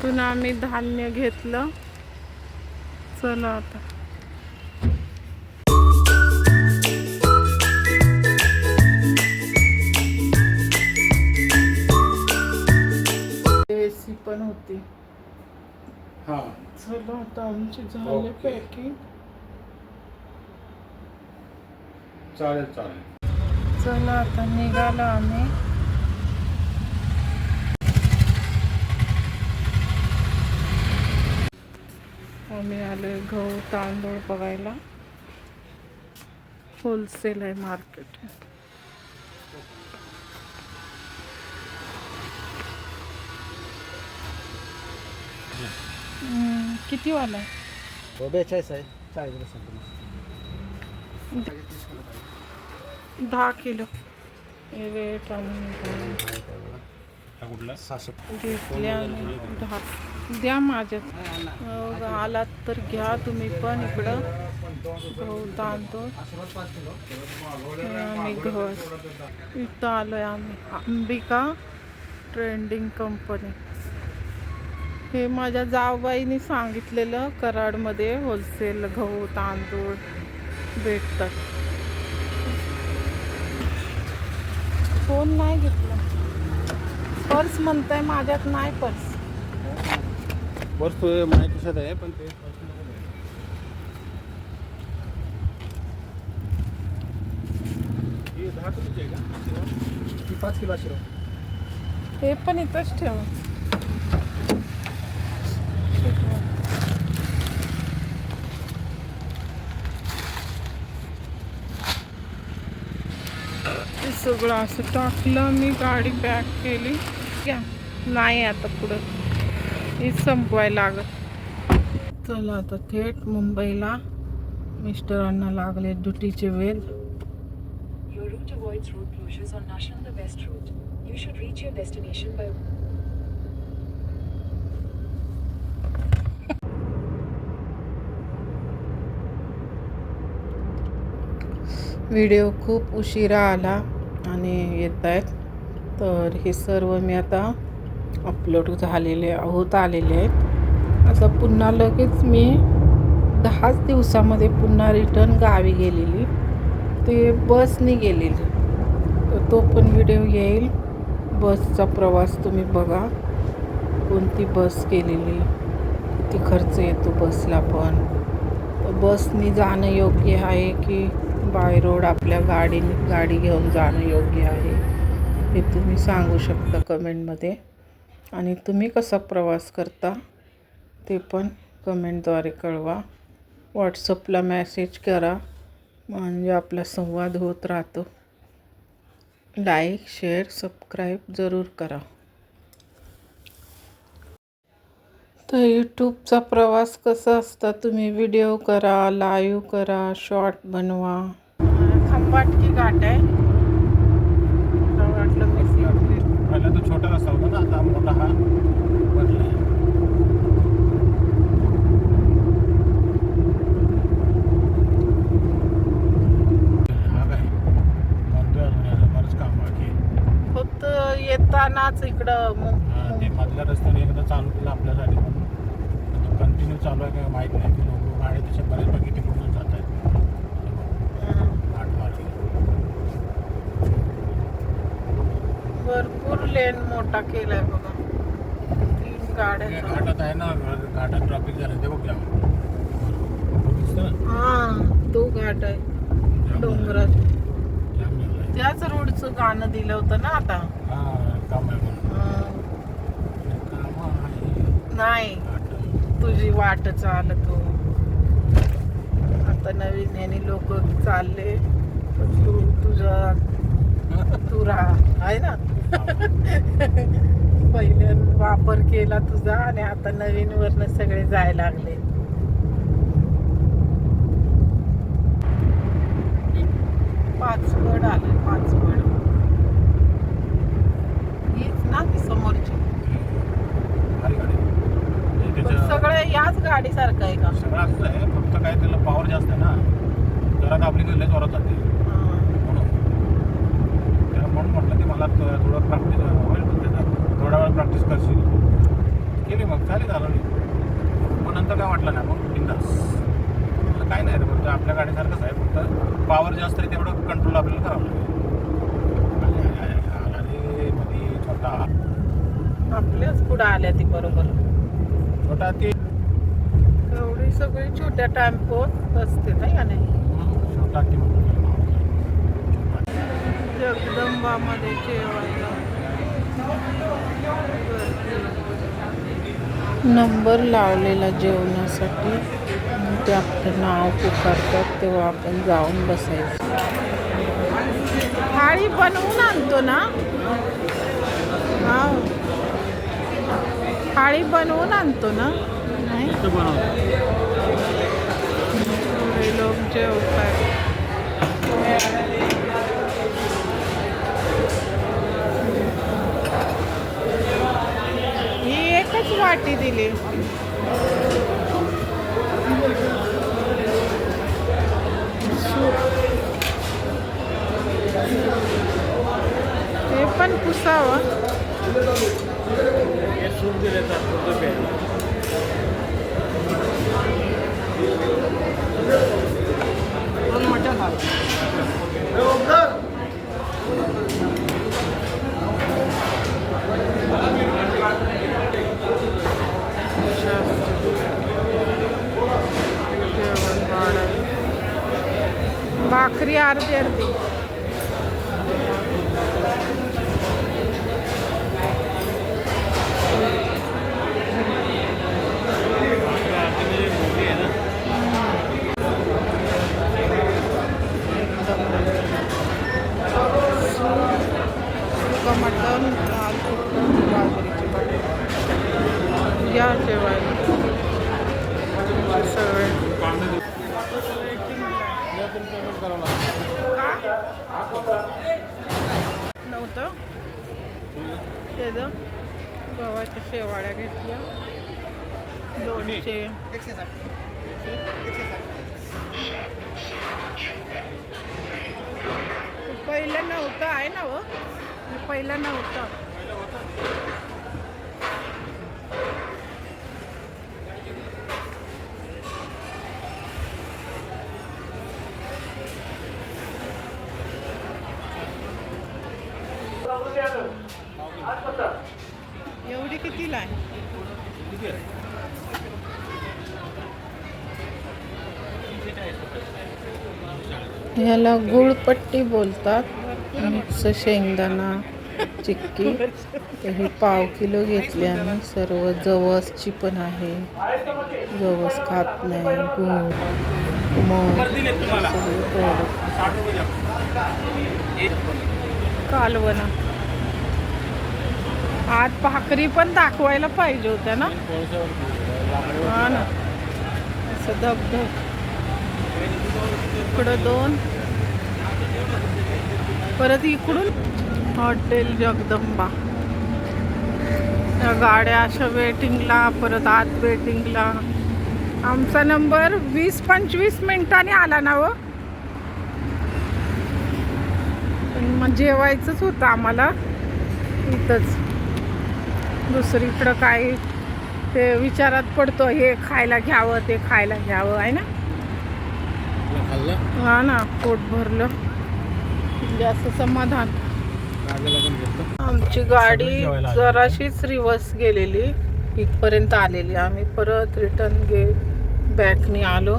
इथून आम्ही धान्य घेतलं. चला आता एसी पण होती. हा चला आता आमची झाले पॅकिंग. चालेल चालेल. चला आता निघालो आम्ही. आम्ही आलोय गहू तांदूळ बघायला. होलसेल आहे मार्केट. किती वाला आहे? 42 आहे. 40 10 किलो. रेट आणि कुठला 600 घेतल्या आणि 10 द्या माझ्यात. आलात तर घ्या तुम्ही पण इकडं. गहू तांदूळ आम्ही घर इथं आलोय आम्ही. Ambika trending company. हे माझ्या जावबाईने सांगितलेलं कराडमध्ये होलसेल गहू तांदूळ भेटतात. फोन नाही घेतला. पर्स म्हणताय माझ्यात नाही पर्स. वर्ष माहिती कशात आहे पण ते 10 किलोची आहे का? 5 किलो असेल. हे पण इथंच ठेवा. ते सगळं असं टाकलं मी. गाडी पॅक केली. घ्या नाही आता पुढं हे संपवायला लागत. चला आता थेट मुंबईला. मिस्टरांना लागले ड्युटीचे वेळ. Your route avoids road closures on National the West Road. You should reach your destination by video खूप उशिरा आला आणि येत आहेत. तर हे सर्व मी आता अपलोड झालेले आलेले आहेत. आता पुन्हा लगेच मी 10 दिवसामध्ये पुन्हा रिटर्न गावी गेलेली. ते बसने गेलेली. तर तो पण व्हिडिओ येईल. बसचा प्रवास तुम्ही बघा. कोणती बस केलेली, किती खर्च येतो बसला पण. तर बसने जाणं योग्य आहे की बाय रोड आपल्या गाडी घेऊन जाणं योग्य आहे हे तुम्ही सांगू शकता कमेंटमध्ये. आणि तुम्ही कसा प्रवास करता ते पण कमेंटद्वारे कळवा. व्हॉट्सअपला मेसेज करा म्हणजे आपला संवाद होत राहतो. लाईक शेअर सबस्क्राईब जरूर करा. तर यूट्यूबचा प्रवास कसा असता, तुम्ही व्हिडिओ करा, लाईव्ह करा, शॉर्ट बनवा. खंबाटकी घाट आहे. वाटलं मी पहिला तो छोटा रस्ता होता ना, आता मोठा हा बनला आहे. हा काय म्हणतोय अजून बरंच काम बाकी आहे. फक्त येतानाच इकडं ते मधल्या रस्त्याने एकदा चालू केलं आपल्यासाठी पण कंटिन्यू चालू आहे का माहीत नाही. की लोक गाडी तसे बरेचपैकी तिकडून जात आहेत. भरपूर लेन मोठा केलाय बघा. 3 गाड्या. घाटात आहे ना, घाटात ट्रॅफिक झालं ते बघ जाम. दिसतं ना? हा तो घाट आहे डोंगरात. जाम झालं. त्याच रोडचं गाणं दिलं होतं ना आता. हा काम आहे म्हणून. काम आहे. नाही तुझी वाट चालतो. आता नवीन याने लोक चालले. तू राहा आहे ना. पहिले वापर केला तुझा आणि आता नवीन वरनं सगळे जायला लागले. पाचगड आले. पाचगड हीच ना ती समोरची. सगळं याच गाडी सारखं आहे का? सगळं असं आहे, फक्त काय त्याला पॉवर जास्त आहे ना. जरा आपली गल्ले जोरात जाते म्हणून त्याला म्हणून म्हटलं की मला थोडं प्रॅक्टिस होईल. पण त्याचा थोडा वेळ प्रॅक्टिस करशील केली मग चालेल झालं मग नंतर काय वाटलं नाही मग बिंदास काय नाही रे फक्त आपल्या गाडीसारखंच आहे फक्त पॉवर जास्त आहे तेवढं कंट्रोल आपल्याला करावं लागेल आणि मध्ये छोटा आपल्याच पुढं आल्या ती बरोबर. छोटा ते एवढी सगळी छोट्या टेम्पोत असते नाही का नाही. छोटा ते म्हणतो जगदंबामध्ये जेवायला नंबर लावलेला जेवणासाठी. ते आपलं नाव पुकारतात तेव्हा आपण जाऊन बसायचं. थाळी बनवून आणतो ना. हा थाळी बनवून आणतो ना. नाही एवढे लोक जेवतात. ही एकच वाटी दिली. हे पण पुसावं. सूप दिले भाकरी अर्धी अर्धी. मटण लाल तिखट बाजरीची भाजी या जेवायला सगळे. नव्हतं त्याचं गव्हाच्या शेवाळ्या घेतल्या 200. पहिलं नव्हतं आहे ना हो. पहिलं नव्हतं. एवढी कितीला आहे? ह्याला गुळपट्टी बोलतात. मिक्स शेंगदाणा चिक्की. हे 1/2 किलो घेतली आम्ही. सर्व जवसची पण आहे. जवस खात नाही. गुळ मग कालवण. आज भाकरी पण दाखवायला पाहिजे होत्या ना. हा ना असं धबधब. इकडं 2 परत इकडून हॉटेल जगदंबा. त्या गाड्या अशा वेटिंगला परत आत वेटिंगला. आमचा नंबर 20-25 मिनिटांनी आला ना व. मग जेवायचंच होतं आम्हाला इथंच. दुसरीकडं काय ते विचारात पडतो हे खायला घ्यावं ते खायला घ्यावं आहे ना. हा ना पोट भरलं जास्त समाधान. आमची गाडी जराशीच रिवर्स गेलेली. इथपर्यंत आलेली. आम्ही परत रिटर्न बॅकने आलो.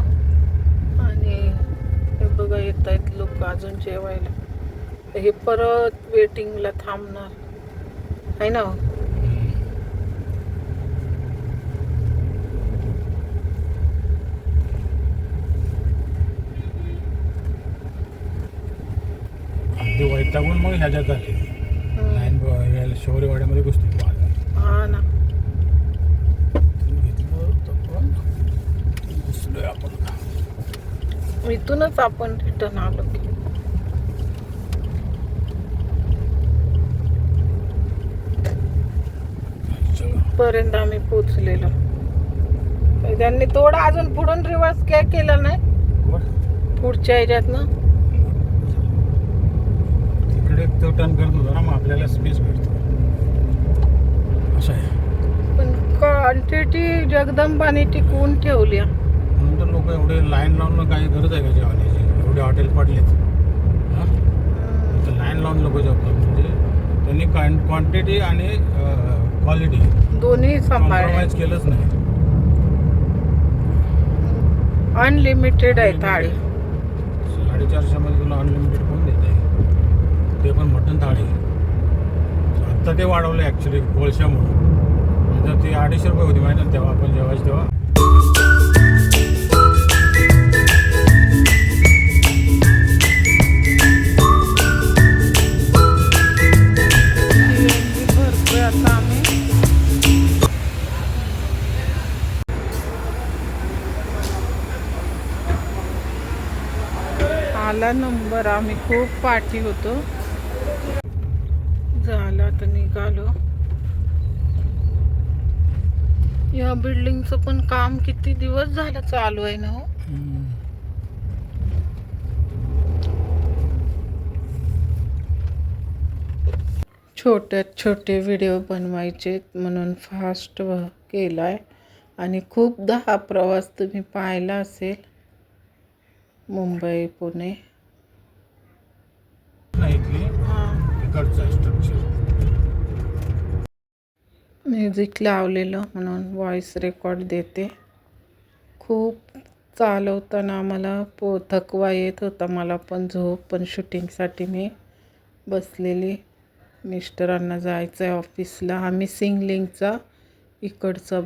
आणि हे बघा येत आहेत लोक अजून जेवायला. हे परत वेटिंगला थांबणार आहे ना. वैतागून मग ह्याच्यात जाते लाईन शौर्यवाड्यामध्ये घुसते. हा ना घुसलोय आपण. इथूनच आपण रिटर्न आलो की. पर्यंत आम्ही पोचलेलो. त्यांनी थोडं अजून पुढून रिवर्स काय केलं नाही पुढच्या ह्याच्यातनं. तिकडे तो टर्न करत होता ना मग आपल्याला स्पेस भेटतो असं आहे. पण क्वांटिटी जगदंबाने टिकवून ठेवल्या. म्हणून तर लोक एवढे लाईन लावून काही गरज आहे का जेवणाची? एवढे हॉटेल पडलेत हां, तर लाईन लावून लोक जेवतात. म्हणजे त्यांनी क्वांटिटी आणि क्वालिटी दोन्ही सांभाळले. कॉम्प्रोमाइज केलंच नाही. अनलिमिटेड आहे थाळी. 450 मध्ये तुला अनलिमिटेड कोण देत आहे? ते पण मटण थाळी. आत्ता ते वाढवलं ॲक्च्युली कोळशामुळं. म्हणजे ती 250 रुपये होती माहिती ना तेव्हा आपण जेवायचं तेव्हा. भरतोय आता आम्ही. आला नंबर. आम्ही खूप पाठी होतो. झाला तर निघालो. या बिल्डिंगचं पण काम किती दिवस झालं चालू आहे ना हो. छोट्यात छोटे व्हिडिओ बनवायचे म्हणून फास्ट केलाय. आणि खूपदा हा प्रवास तुम्ही पाहिला असेल, मुंबई पुणे. नाही इथली इकडचं स्ट्रक्चर म्युझिक लावलेलं म्हणून व्हॉइस रेकॉर्ड देते. खूप चालवताना मला थकवा येत होता. मला पण झोप. पण शूटिंगसाठी मी बसलेली. मिस्टरांना जायचं आहे ऑफिसला. आम्ही सिंगलिंगचा इकडचा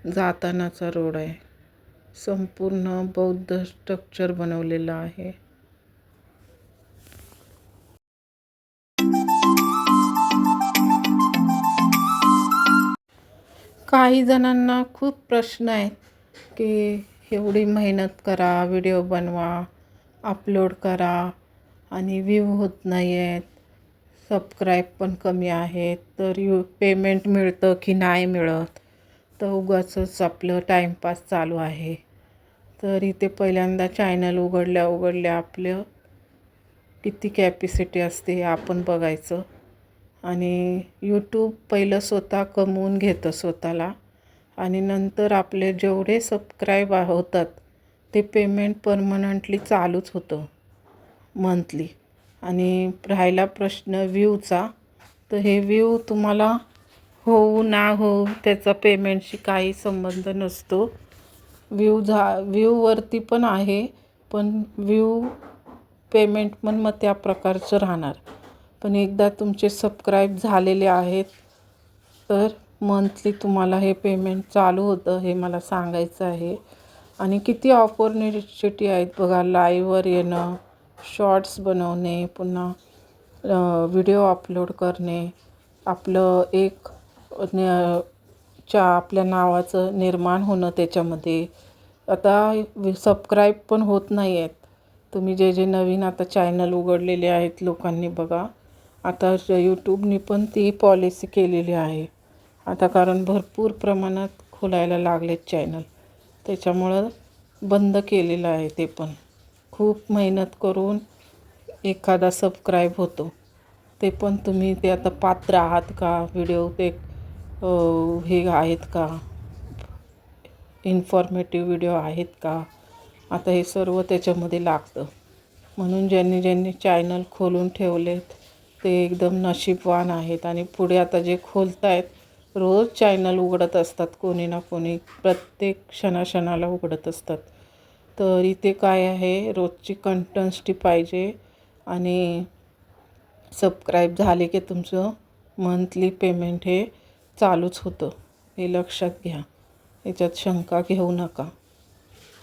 जातानाचा रोड आहे. संपूर्ण बौद्ध स्ट्रक्चर बनवलेलं आहे. काही जणांना खूप प्रश्न आहेत की एवढी मेहनत करा, व्हिडिओ बनवा, अपलोड करा आणि व्ह्यू होत नाही आहेत, सबस्क्राईब पण कमी आहेत, तर पेमेंट मिळतं की नाही मिळत, तर उगाचच आपलं टाईमपास चालू आहे. तर इथे पहिल्यांदा चॅनल उघडल्या आपलं किती कॅपॅसिटी असते आपण बघायचं. आणि यूट्यूब पहिलं स्वतः कमवून घेतं स्वतःला. आणि नंतर आपले जेवढे सबस्क्राईब होतात ते पेमेंट परमनंटली चालूच होतं मंथली. आणि राहिला प्रश्न व्ह्यूचा, तर हे व्ह्यू तुम्हाला होऊ ना होऊ त्याचा पेमेंटशी काही संबंध नसतो. व्ह्यूवरती पण आहे, पण व्ह्यू पेमेंट पण मग त्या प्रकारचं राहणार. पण एकदा तुमचे सबस्क्राईब झालेले आहेत तर मंथली तुम्हाला हे पेमेंट चालू होतं, हे मला सांगायचं आहे. आणि किती ऑपॉर्च्युनिटी आहेत बघा. लाईव्हवर येणं, शॉर्ट्स बनवणे, पुन्हा व्हिडिओ अपलोड करणे, आपलं एक आपल्या नावाचं निर्माण होणं त्याच्यामध्ये. आता सबस्क्राईब पण होत नाही आहेत. तुम्ही जे नवीन आता चॅनल उघडलेले आहेत लोकांनी बघा, आता यूट्यूबनी पण ती पॉलिसी केलेली आहे आता, कारण भरपूर प्रमाणात खोलायला लागलेत चॅनल, त्याच्यामुळं बंद केलेलं आहे ते पण. खूप मेहनत करून एखादा सबस्क्राईब होतो. ते पण तुम्ही ते आता पात्र आहात का, व्हिडिओ ते हे आहेत का, इन्फॉर्मेटिव्ह व्हिडिओ आहेत का, आता हे सर्व त्याच्यामध्ये लागतं. म्हणून ज्यांनी चॅनल खोलून ठेवलेत ते एकदम नशीबवान आहेत. आणि पुढे आता जे खोलत आहेत, रोज चॅनल उघडत असतात, कोणी ना कोणी प्रत्येक क्षणाला उघडत असतात. तर इथे काय आहे, रोजची कंटेंट्स पाहिजे. आणि सबस्क्राईब झाले की तुमचं मंथली पेमेंट हे चालूच होतं, हे लक्षात घ्या. याच्यात शंका घेऊ नका.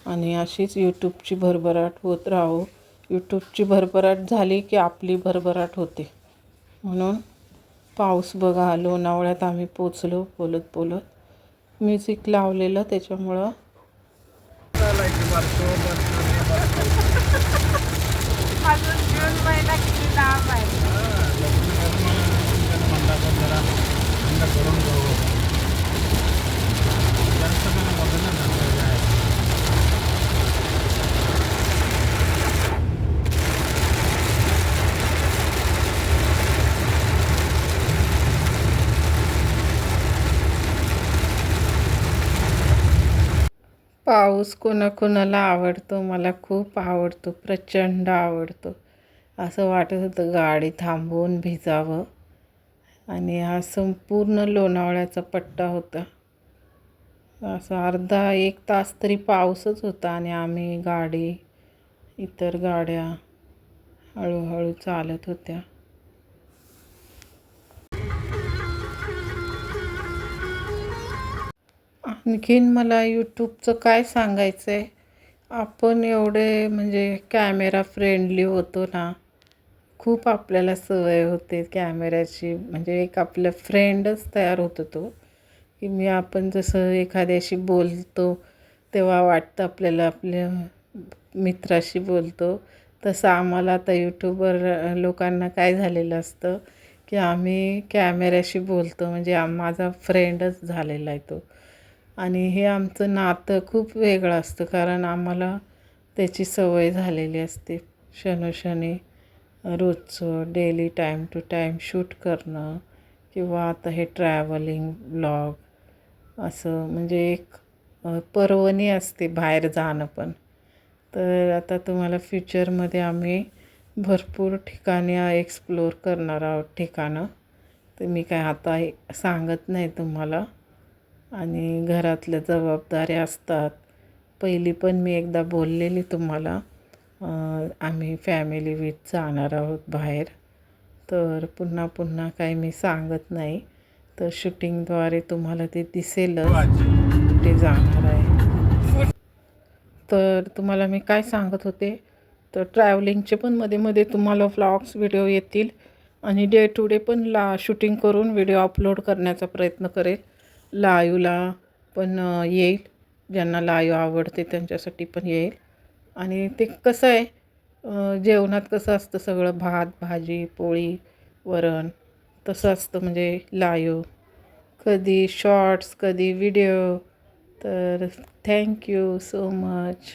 आणि अशीच यूट्यूबची भरभराट होत राहो. यूट्यूबची भरभराट झाली की आपली भरभराट होते. म्हणून पाऊस बघा, लोणावळ्यात आम्ही पोचलो बोलत म्युझिक लावलेलं त्याच्यामुळं. अजून जून महिना किती लांब आहे. पाऊस कोणाकोणाला आवडतो, मला खूप आवडतो, प्रचंड आवडतो. असं वाटत होतं गाडी थांबवून भिजावं. आणि हा संपूर्ण लोणावळ्याचा पट्टा होता. असा अर्धा 1 तास तरी पाऊसच होता आणि आम्ही गाडी, इतर गाड्या हळूहळू चालत होत्या. आणखीन मला यूट्यूबचं काय सांगायचं आहे, आपण एवढे म्हणजे कॅमेरा फ्रेंडली होतो ना, खूप आपल्याला सवय होते कॅमेऱ्याची, म्हणजे एक आपलं फ्रेंडच तयार होतो तो, की आपण जसं एखाद्याशी बोलतो तेव्हा वाटतं आपल्याला आपल्या मित्राशी बोलतो, तसं आम्हाला आता यूट्यूबर लोकांना काय झालेलं असतं, की आम्ही कॅमेऱ्याशी बोलतो म्हणजे माझा फ्रेंडच झालेला आहे तो. आणि हे आमचं नातं खूप वेगळं असतं, कारण आम्हाला त्याची सवय झालेली असते. क्षणोक्षणी रोजचं daily time to time shoot करणं, किंवा आता हे ट्रॅव्हलिंग ब्लॉग, असं म्हणजे एक पर्वणी असते बाहेर जाणं पण. तर आता तुम्हाला फ्युचरमध्ये आम्ही भरपूर ठिकाणी एक्सप्लोअर करणार आहोत ठिकाणं. तर मी काय आता सांगत नाही तुम्हाला. आणि घरातल्या जबाबदाऱ्या असतात. पहिली पण मी एकदा बोललेली तुम्हाला, आम्ही फॅमिली विथ जाणार आहोत बाहेर. तर पुन्हा पुन्हा काही मी सांगत नाही. तर शूटिंगद्वारे तुम्हाला ते दिसेलच कुठे जाणार आहे. तर तुम्हाला मी काय सांगत होते, तर ट्रॅव्हलिंगचे पण मध्ये मध्ये तुम्हाला व्लॉग्स व्हिडिओ येतील. आणि डे टू डे पण शूटिंग करून व्हिडिओ अपलोड करण्याचा प्रयत्न करेल. लाईव्हला पण येईल, ज्यांना लाईव्ह आवडते त्यांच्यासाठी पण येईल. आणि ते कसं आहे, जेवणात कसं असतं सगळं, भात भाजी पोळी वरण, तसं असतं म्हणजे लाईव्ह, कधी शॉर्ट्स कधी व्हिडिओ. तर थँक्यू सो मच.